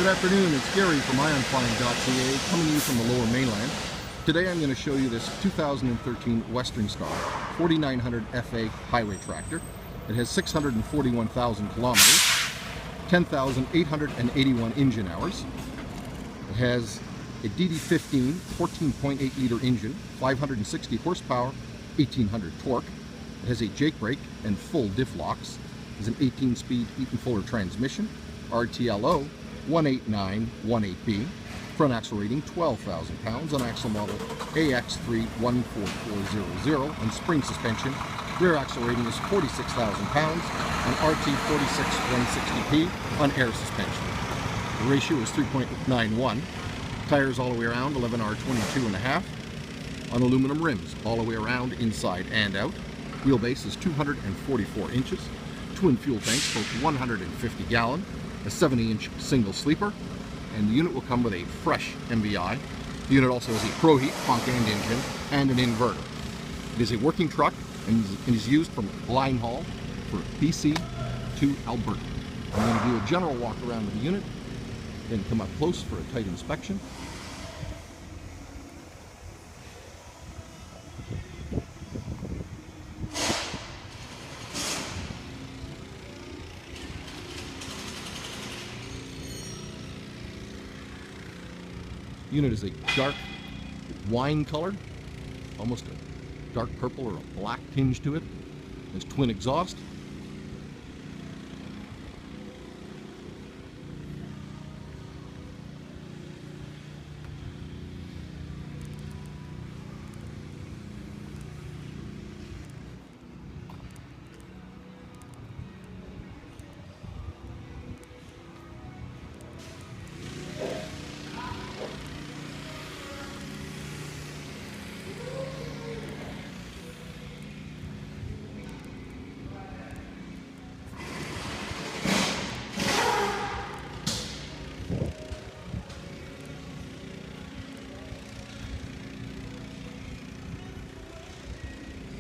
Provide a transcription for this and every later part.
Good afternoon, it's Gary from IronFind.ca coming to you from the Lower Mainland. Today I'm going to show you this 2013 Western Star 4900 FA highway tractor. It has 641,000 kilometers, 10,881 engine hours. It has a DD15 14.8 liter engine, 560 horsepower, 1800 torque. It has a jake brake and full diff locks. It has an 18-speed Eaton Fuller transmission, RTLO 18918B, front axle rating 12,000 pounds on axle model AX314400, and spring suspension. Rear axle rating is 46,000 pounds on RT46160P on air suspension. The ratio is 3.91. Tires all the way around 11R 22.5 on aluminum rims all the way around, inside and out. Wheelbase is 244 inches. Twin fuel tanks, both 150 gallon. A 70-inch single sleeper, and the unit will come with a fresh MVI. The unit also has a Pro Heat front end engine and an inverter. It is a working truck and is used from line haul for BC to Alberta. I'm going to do a general walk around of the unit, then come up close for a tight inspection. The unit is a dark wine color, almost a dark purple or a black tinge to it. It has twin exhaust.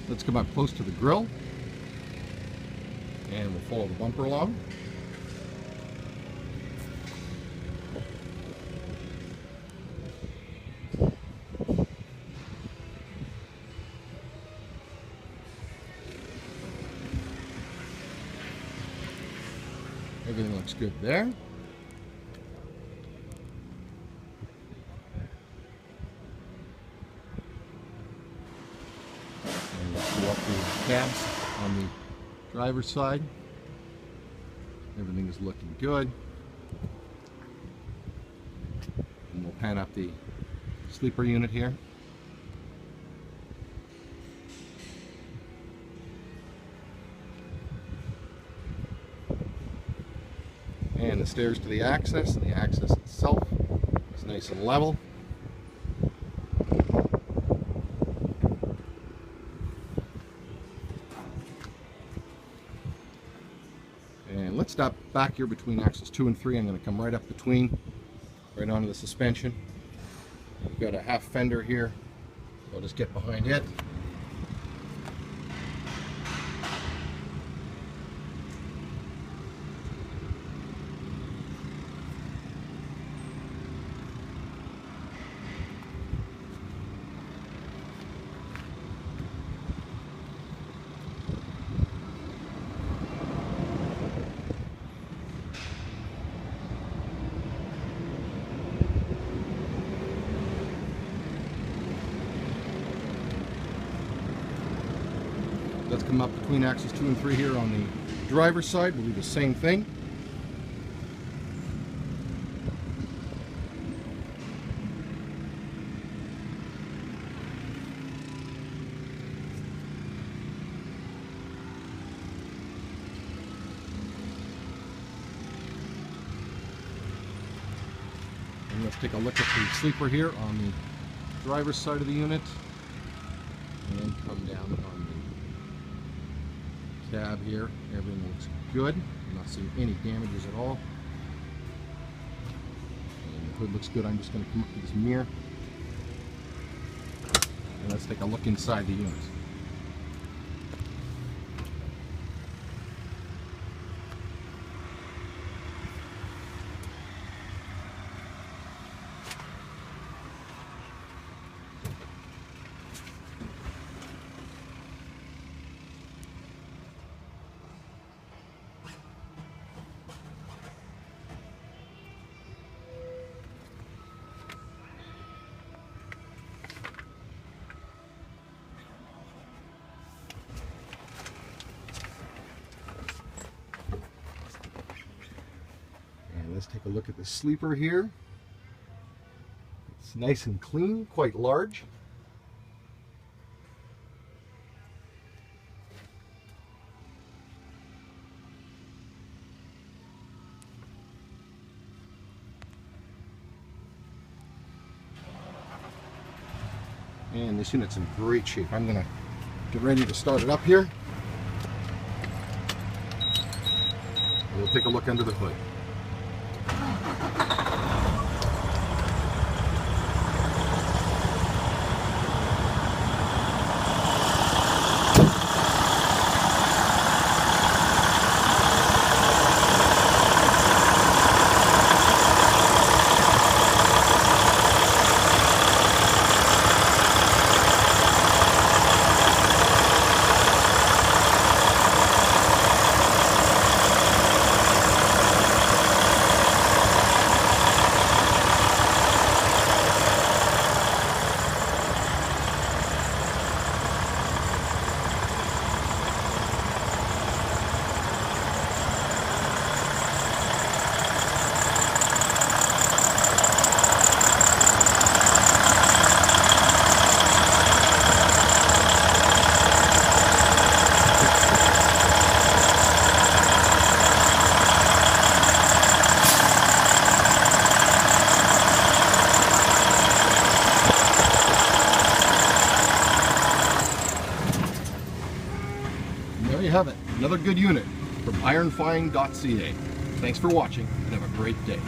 Let's come up close to the grill, and we'll follow the bumper along. Everything looks good there. Up the cabs on the driver's side. Everything is looking good. And we'll pan up the sleeper unit here. And the stairs to the access, and the access itself is nice and level. And let's stop back here between axles 2 and 3. I'm going to come right up between, right onto the suspension. We've got a half fender here. I'll just get behind it. Let's come up between axles 2 and 3 here on the driver's side. We'll do the same thing. And let's take a look at the sleeper here on the driver's side of the unit, and then come down on the cab here. Everything looks good. I'm not seeing any damages at all. And the hood looks good. I'm just going to come up to this mirror, and let's take a look inside the unit. Let's take a look at the sleeper here. It's nice and clean, quite large. And this unit's in great shape. I'm gonna get ready to start it up here. We'll take a look under the hood. There you have it, another good unit from IronFind.ca. Thanks for watching and have a great day.